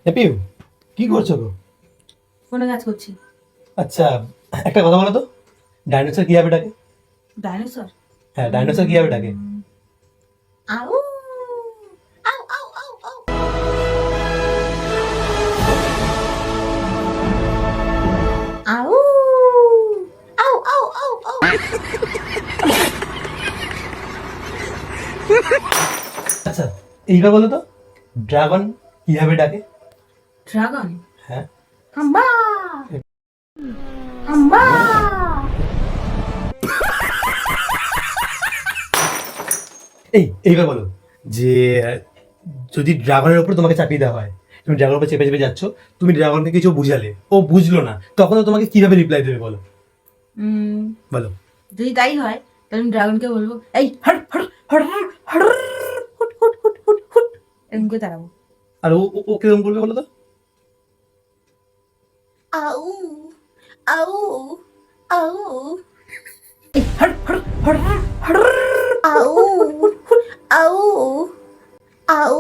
হ্যাপিউ, কি করছো গো? ফোনে কাজ করছি। আচ্ছা, একটা কথা বলো তো, ডাইনোসর কিভাবে ডাকে? ডাইনোসর? হ্যাঁ, ডাইনোসর কিভাবে ডাকে? আউ আউ আউ আউ আউ আউ আউ আউ আউ আউ আচ্ছা, এইবার বলো তো, ড্রাগন কিভাবে ডাকে? ড্রাগন? হ্যাঁ। হাম্বা হাম্বা। এইবার বলো যে যদি ড্রাগনের উপর তোমাকে চাপিয়ে দেওয়া হয়, তুমি ড্রাগনের উপর চেপে চেপে যাচ্ছ, তুমি ড্রাগনকে কিছু বুঝালে, ও বুঝলো না, তখন তো তোমাকে কিভাবে রিপ্লাই দেবে বলো? বলো। যদি তাই হয় তাহলে আমি ড্রাগনকে বলবো, এই হট হট হট হট হুট হুট হুট হুট হুট, এরকম করে তাড়াবো। আর ও কিরকম বলবে বলো তো? আউ আউ আউ এই হট হট হট হট আউ আউ আউ